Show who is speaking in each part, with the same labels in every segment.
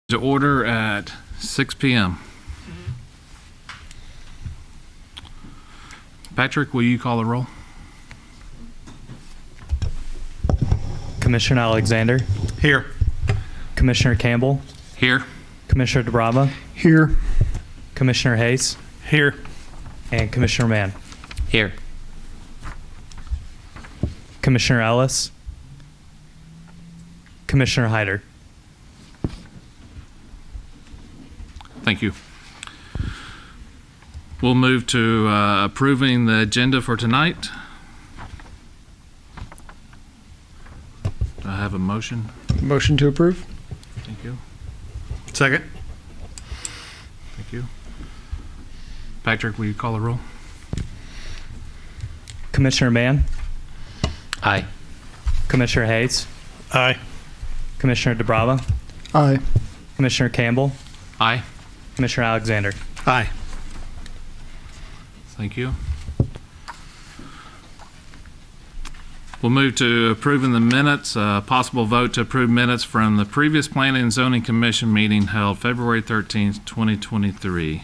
Speaker 1: To order at 6 p.m. Patrick, will you call the roll?
Speaker 2: Commissioner Alexander,
Speaker 3: Here.
Speaker 2: Commissioner Campbell,
Speaker 1: Here.
Speaker 2: Commissioner DeBrava,
Speaker 3: Here.
Speaker 2: Commissioner Hayes,
Speaker 3: Here.
Speaker 2: and Commissioner Mann.
Speaker 4: Here.
Speaker 2: Commissioner Ellis, Commissioner Hyder.
Speaker 1: Thank you. We'll move to approving the agenda for tonight. Do I have a motion?
Speaker 3: Motion to approve.
Speaker 1: Thank you.
Speaker 3: Second.
Speaker 1: Thank you. Patrick, will you call the roll?
Speaker 2: Commissioner Mann,
Speaker 4: Aye.
Speaker 2: Commissioner Hayes,
Speaker 3: Aye.
Speaker 2: Commissioner DeBrava,
Speaker 3: Aye.
Speaker 2: Commissioner Campbell,
Speaker 1: Aye.
Speaker 2: Commissioner Alexander.
Speaker 3: Aye.
Speaker 1: Thank you. We'll move to approving the minutes. Possible vote to approve minutes from the previous Planning and Zoning Commission meeting held February 13th, 2023.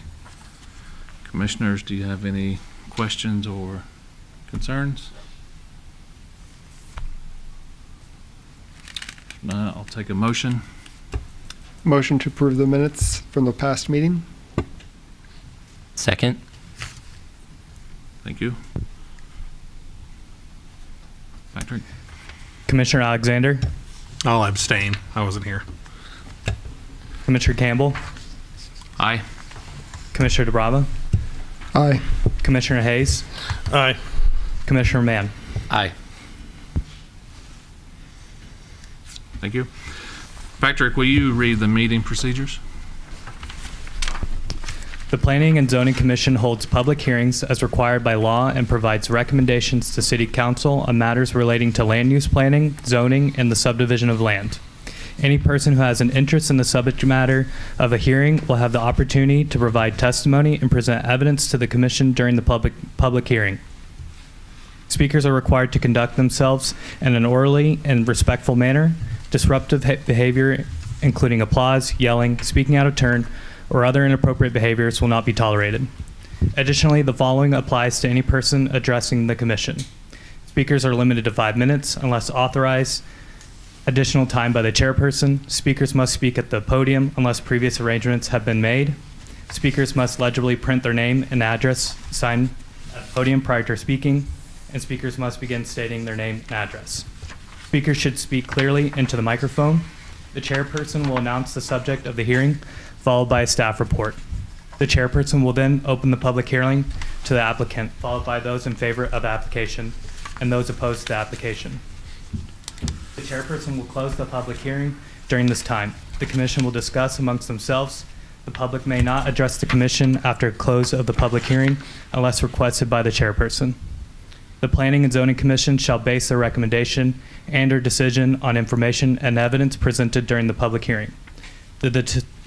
Speaker 1: Commissioners, do you have any questions or concerns? If not, I'll take a motion.
Speaker 3: Motion to approve the minutes from the past meeting.
Speaker 4: Second.
Speaker 1: Thank you. Patrick?
Speaker 2: Commissioner Alexander,
Speaker 3: I'll abstain. I wasn't here.
Speaker 2: Commissioner Campbell,
Speaker 1: Aye.
Speaker 2: Commissioner DeBrava,
Speaker 3: Aye.
Speaker 2: Commissioner Hayes,
Speaker 3: Aye.
Speaker 2: Commissioner Mann.
Speaker 4: Aye.
Speaker 1: Thank you. Patrick, will you read the meeting procedures?
Speaker 2: The Planning and Zoning Commission holds public hearings as required by law and provides recommendations to City Council on matters relating to land use planning, zoning, and the subdivision of land. Any person who has an interest in the subject matter of a hearing will have the opportunity to provide testimony and present evidence to the Commission during the public hearing. Speakers are required to conduct themselves in an orderly and respectful manner. Disruptive behavior, including applause, yelling, speaking out of turn, or other inappropriate behaviors will not be tolerated. Additionally, the following applies to any person addressing the Commission. Speakers are limited to 5 minutes unless authorized additional time by the chairperson. Speakers must speak at the podium unless previous arrangements have been made. Speakers must legibly print their name and address sign at the podium prior to speaking, and speakers must begin stating their name and address. Speakers should speak clearly into the microphone. The chairperson will announce the subject of the hearing, followed by a staff report. The chairperson will then open the public hearing to the applicant, followed by those in favor of the application and those opposed to the application. The chairperson will close the public hearing during this time. The commission will discuss amongst themselves. The public may not address the commission after close of the public hearing unless requested by the chairperson. The Planning and Zoning Commission shall base their recommendation and/or decision on information and evidence presented during the public hearing. The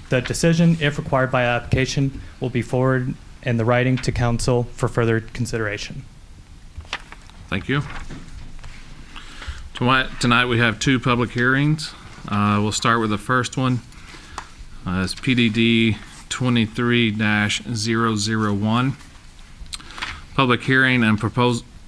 Speaker 2: decision, if required by application, will be forwarded in the writing to council for further consideration.
Speaker 1: Thank you. Tonight we have 2 public hearings. We'll start with the first one. It's PDD 23-001. Public hearing and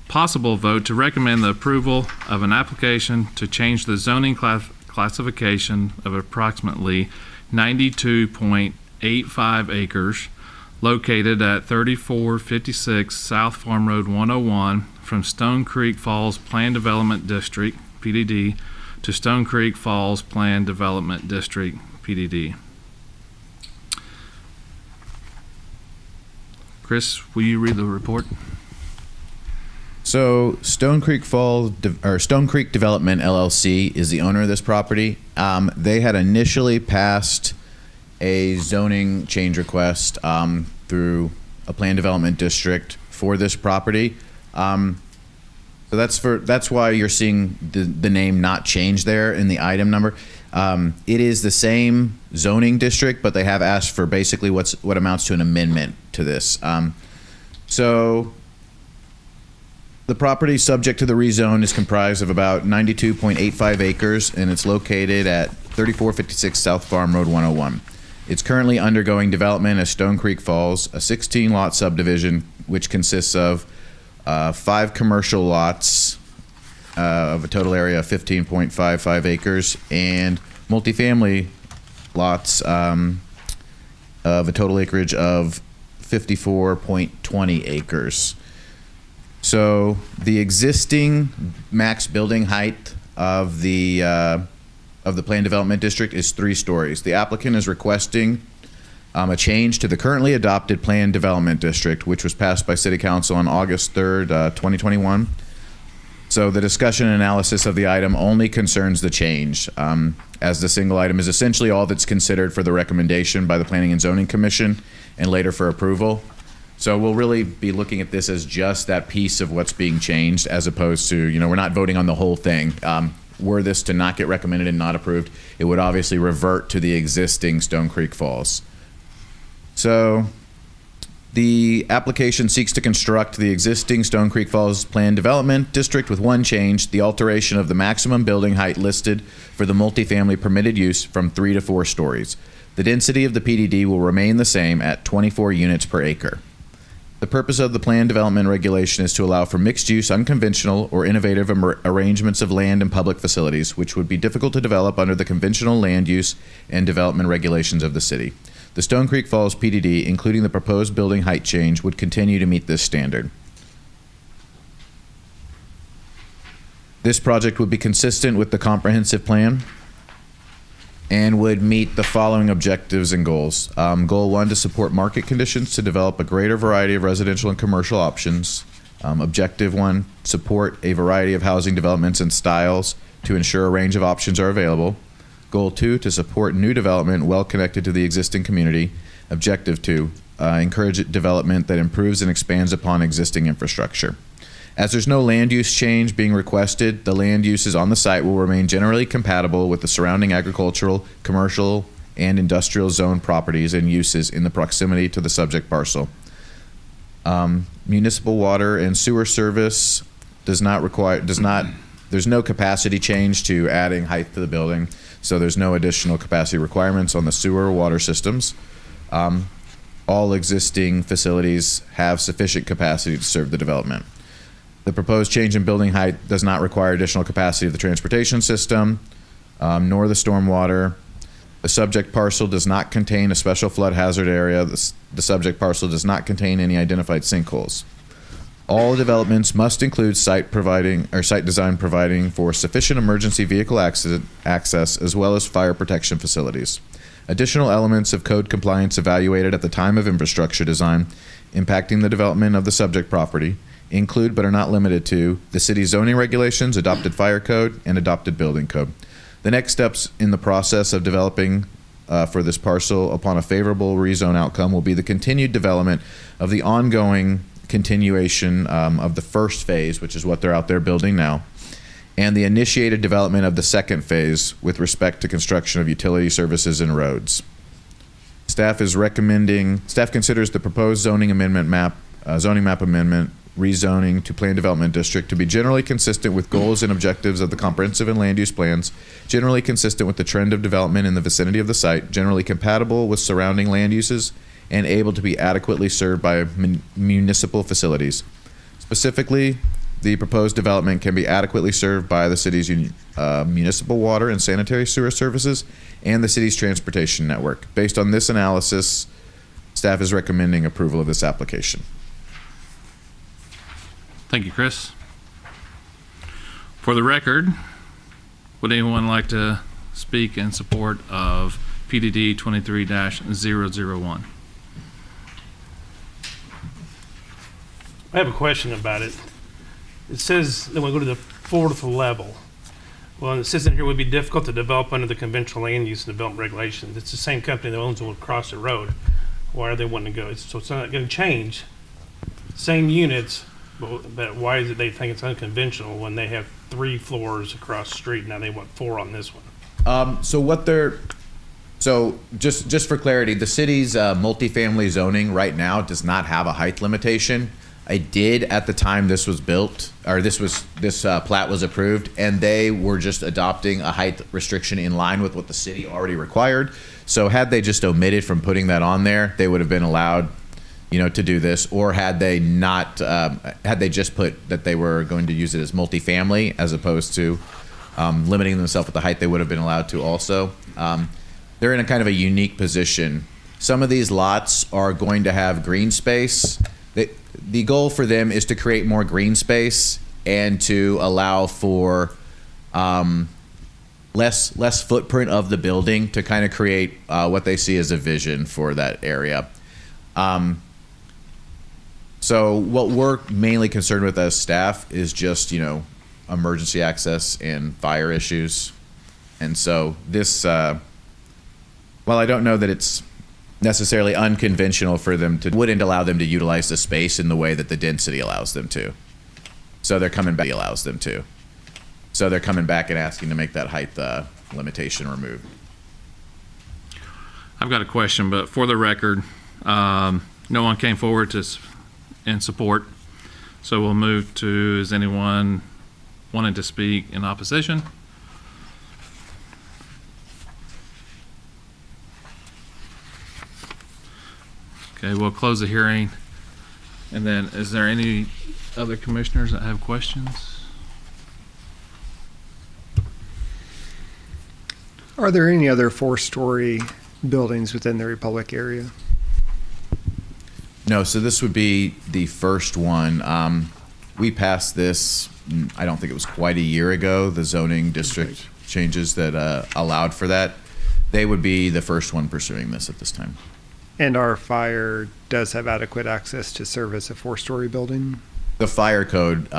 Speaker 1: possible vote to recommend the approval of an application to change the zoning classification of approximately 92.85 acres located at 3456 South Farm Road 101 from Stone Creek Falls Plan Development District, PDD, to Stone Creek Falls Plan Development District, PDD. Chris, will you read the report?
Speaker 5: So Stone Creek Stone Creek Development LLC is the owner of this property. They had initially passed a zoning change request through a plan development district for this property. So that's why you're seeing the name not change there in the item number. It is the same zoning district, but they have asked for basically what amounts to an amendment to this. So the property subject to the rezone is comprised of about 92.85 acres, and it's located at 3456 South Farm Road 101. It's currently undergoing development as Stone Creek Falls, a 16-lot subdivision which consists of 5 commercial lots of a total area of 15.55 acres and multifamily lots of a total acreage of 54.20 acres. So the existing max building height of the planned development district is 3 stories. The applicant is requesting a change to the currently adopted planned development district, which was passed by City Council on August 3rd, 2021. So the discussion and analysis of the item only concerns the change, as the single item is essentially all that's considered for the recommendation by the Planning and Zoning Commission and later for approval. So we'll really be looking at this as just that piece of what's being changed, as opposed to, we're not voting on the whole thing. Were this to not get recommended and not approved, it would obviously revert to the existing Stone Creek Falls. So the application seeks to construct the existing Stone Creek Falls Planned Development District with one change: the alteration of the maximum building height listed for the multifamily permitted use from 3 to 4 stories. The density of the PDD will remain the same at 24 units per acre. The purpose of the planned development regulation is to allow for mixed-use, unconventional, or innovative arrangements of land and public facilities, which would be difficult to develop under the conventional land use and development regulations of the city. The Stone Creek Falls PDD, including the proposed building height change, would continue to meet this standard. This project would be consistent with the comprehensive plan and would meet the following objectives and goals. Goal 1, to support market conditions to develop a greater variety of residential and commercial options. Objective 1, support a variety of housing developments and styles to ensure a range of options are available. Goal 2, to support new development well connected to the existing community. Objective 2, encourage development that improves and expands upon existing infrastructure. As there's no land use change being requested, the land uses on the site will remain generally compatible with the surrounding agricultural, commercial, and industrial zone properties and uses in the proximity to the subject parcel. Municipal water and sewer service there's no capacity change to adding height to the building, so there's no additional capacity requirements on the sewer or water systems. All existing facilities have sufficient capacity to serve the development. The proposed change in building height does not require additional capacity of the transportation system, nor the stormwater. The subject parcel does not contain a special flood hazard area. The subject parcel does not contain any identified sinkholes. All developments must include site design providing for sufficient emergency vehicle access as well as fire protection facilities. Additional elements of code compliance evaluated at the time of infrastructure design impacting the development of the subject property include, but are not limited to, the city's zoning regulations, adopted fire code, and adopted building code. The next steps in the process of developing for this parcel upon a favorable rezone outcome will be the continued development of the ongoing continuation of the first phase, which is what they're out there building now, and the initiated development of the second phase with respect to construction of utility services and roads. Staff considers the proposed zoning map amendment rezoning to planned development district to be generally consistent with goals and objectives of the comprehensive and land use plans, generally consistent with the trend of development in the vicinity of the site, generally compatible with surrounding land uses, and able to be adequately served by municipal facilities. Specifically, the proposed development can be adequately served by the city's municipal water and sanitary sewer services and the city's transportation network. Based on this analysis, staff is recommending approval of this application.
Speaker 1: Thank you, Chris. For the record, would anyone like to speak in support of PDD 23-001?
Speaker 6: I have a question about it. It says that we go to the 4th level. Well, it says in here it would be difficult to develop under the conventional land use and development regulations. It's the same company that owns the one across the road. Why are they wanting to go? So it's not going to change. Same units, but why is it they think it's unconventional when they have 3 floors across the street? Now they want 4 on this one.
Speaker 5: So just for clarity, the city's multifamily zoning right now does not have a height limitation. I did at the time this was built, or this plat was approved, and they were just adopting a height restriction in line with what the city already required. So had they just omitted from putting that on there, they would have been allowed, to do this. Or had they not, had they just put that they were going to use it as multifamily as opposed to limiting themselves with the height, they would have been allowed to also. They're in a kind of a unique position. Some of these lots are going to have green space. The goal for them is to create more green space and to allow for less footprint of the building to kind of create what they see as a vision for that area. So what we're mainly concerned with as staff is just, emergency access and fire issues. And so this, while I don't know that it's necessarily unconventional for them to, wouldn't allow them to utilize the space in the way that the density allows them to. So they're coming back, allows them to. So they're coming back and asking to make that height limitation removed.
Speaker 1: I've got a question, but for the record, no one came forward in support. So we'll move to, is anyone wanting to speak in opposition? Okay, we'll close the hearing. And then is there any other commissioners that have questions?
Speaker 3: Are there any other 4-story buildings within the Republic area?
Speaker 5: No, so this would be the first one. We passed this, I don't think it was quite a year ago, the zoning district changes that allowed for that. They would be the first one pursuing this at this time.
Speaker 3: And our fire does have adequate access to serve as a 4-story building?
Speaker 5: The fire code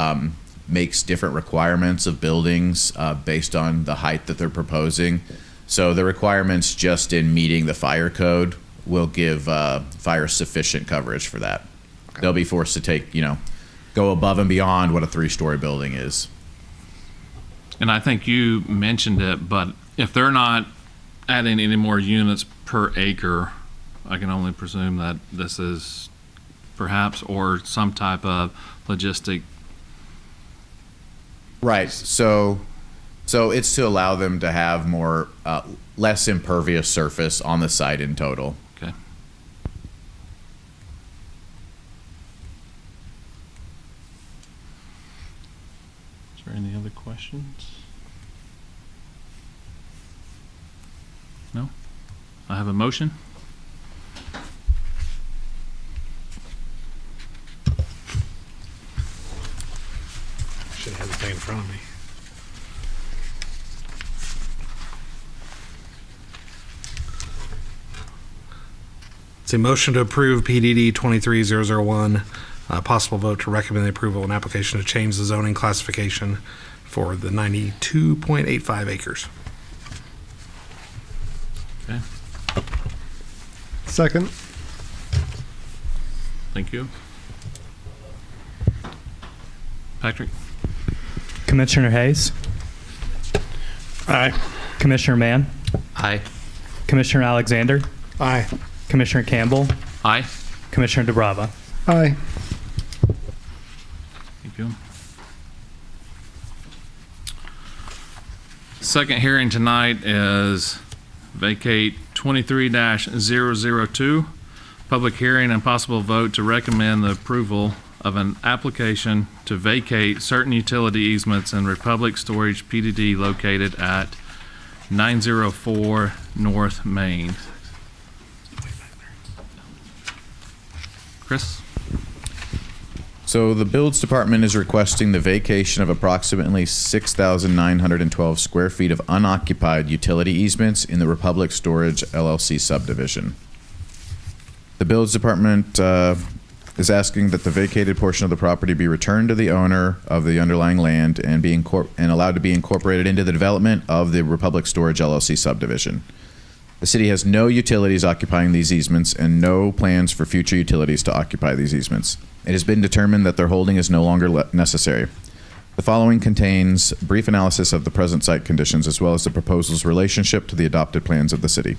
Speaker 5: makes different requirements of buildings based on the height that they're proposing. So the requirements just in meeting the fire code will give fire sufficient coverage for that.
Speaker 3: Okay.
Speaker 5: They'll be forced to take, go above and beyond what a 3-story building is.
Speaker 1: And I think you mentioned it, but if they're not adding any more units per acre, I can only presume that this is perhaps, or some type of logistic.
Speaker 5: Right. So it's to allow them to have more, less impervious surface on the site in total.
Speaker 1: Okay. Is there any other questions? No? I have a motion.
Speaker 7: Should have the thing in front of me. It's a motion to approve PDD 23001. Possible vote to recommend the approval of an application to change the zoning classification for the 92.85 acres.
Speaker 1: Okay.
Speaker 3: Second.
Speaker 1: Thank you. Patrick?
Speaker 2: Commissioner Hayes,
Speaker 6: Aye.
Speaker 2: Commissioner Mann,
Speaker 4: Aye.
Speaker 2: Commissioner Alexander,
Speaker 7: Aye.
Speaker 2: Commissioner Campbell,
Speaker 1: Aye.
Speaker 2: Commissioner DeBrava.
Speaker 3: Aye.
Speaker 1: Thank you. Second hearing tonight is vacate 23-002. Public hearing and possible vote to recommend the approval of an application to vacate certain utility easements in Republic Storage PDD located at 904 North Main. Chris?
Speaker 5: So the Builds Department is requesting the vacation of approximately 6,912 square feet of unoccupied utility easements in the Republic Storage LLC subdivision. The Builds Department is asking that the vacated portion of the property be returned to the owner of the underlying land and be allowed to be incorporated into the development of the Republic Storage LLC subdivision. The city has no utilities occupying these easements and no plans for future utilities to occupy these easements. It has been determined that their holding is no longer necessary. The following contains brief analysis of the present site conditions as well as the proposal's relationship to the adopted plans of the city.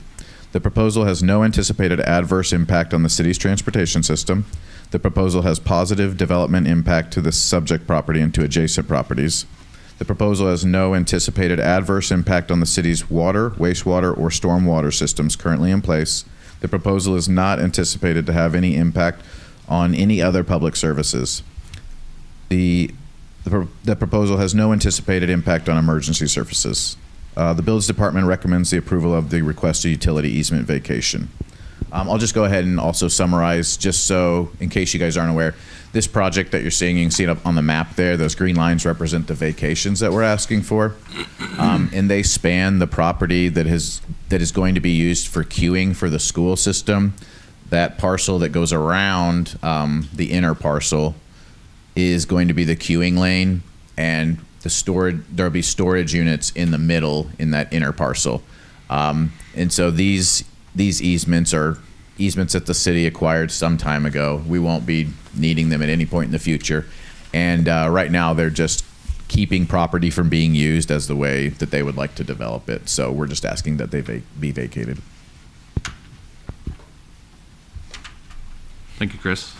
Speaker 5: The proposal has no anticipated adverse impact on the city's transportation system. The proposal has positive development impact to the subject property and to adjacent properties. The proposal has no anticipated adverse impact on the city's water, wastewater, or stormwater systems currently in place. The proposal is not anticipated to have any impact on any other public services. The proposal has no anticipated impact on emergency services. The Buildings Department recommends the approval of the requested utility easement vacation. I'll just go ahead and also summarize, just so, in case you guys aren't aware, this project that you're seeing, you can see it up on the map there. Those green lines represent the vacations that we're asking for. And they span the property that is going to be used for queuing for the school system. That parcel that goes around the inner parcel is going to be the queuing lane, and there'll be storage units in the middle in that inner parcel. And so these easements are easements that the city acquired some time ago. We won't be needing them at any point in the future. And right now they're just keeping property from being used as the way that they would like to develop it. So we're just asking that they be vacated.
Speaker 1: Thank you, Chris.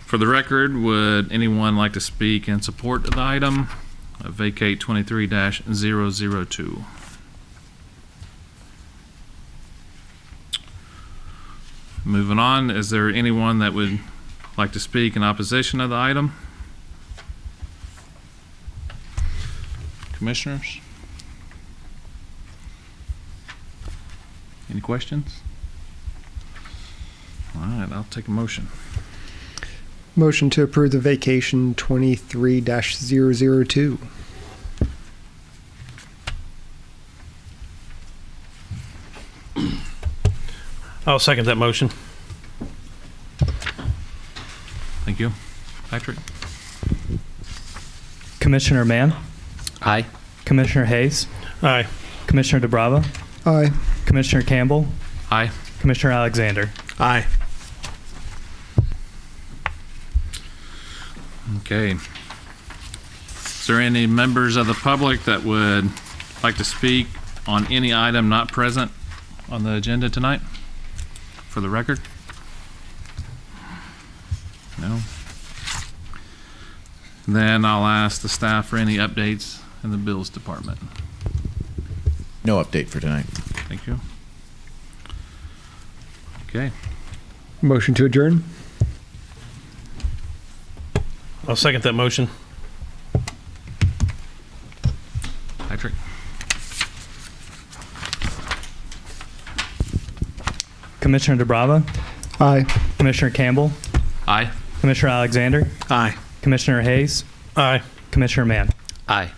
Speaker 1: For the record, would anyone like to speak in support of the item? Vacate 23-002. Moving on, is there anyone that would like to speak in opposition of the item? Commissioners? Any questions? All right, I'll take a motion.
Speaker 3: Motion to approve the vacation 23-002.
Speaker 6: I'll second that motion.
Speaker 1: Thank you. Patrick?
Speaker 2: Commissioner Mann,
Speaker 4: Aye.
Speaker 2: Commissioner Hayes,
Speaker 6: Aye.
Speaker 2: Commissioner DeBrava,
Speaker 3: Aye.
Speaker 2: Commissioner Campbell,
Speaker 1: Aye.
Speaker 2: Commissioner Alexander.
Speaker 7: Aye.
Speaker 1: Okay. Is there any members of the public that would like to speak on any item not present on the agenda tonight? For the record? No? Then I'll ask the staff for any updates in the Bills Department.
Speaker 5: No update for tonight.
Speaker 1: Thank you. Okay.
Speaker 3: Motion to adjourn.
Speaker 6: I'll second that motion.
Speaker 1: Patrick?
Speaker 2: Commissioner DeBrava,
Speaker 3: Aye.
Speaker 2: Commissioner Campbell,
Speaker 1: Aye.
Speaker 2: Commissioner Alexander,
Speaker 7: Aye.
Speaker 2: Commissioner Hayes,
Speaker 6: Aye.
Speaker 2: Commissioner Mann.
Speaker 4: Aye.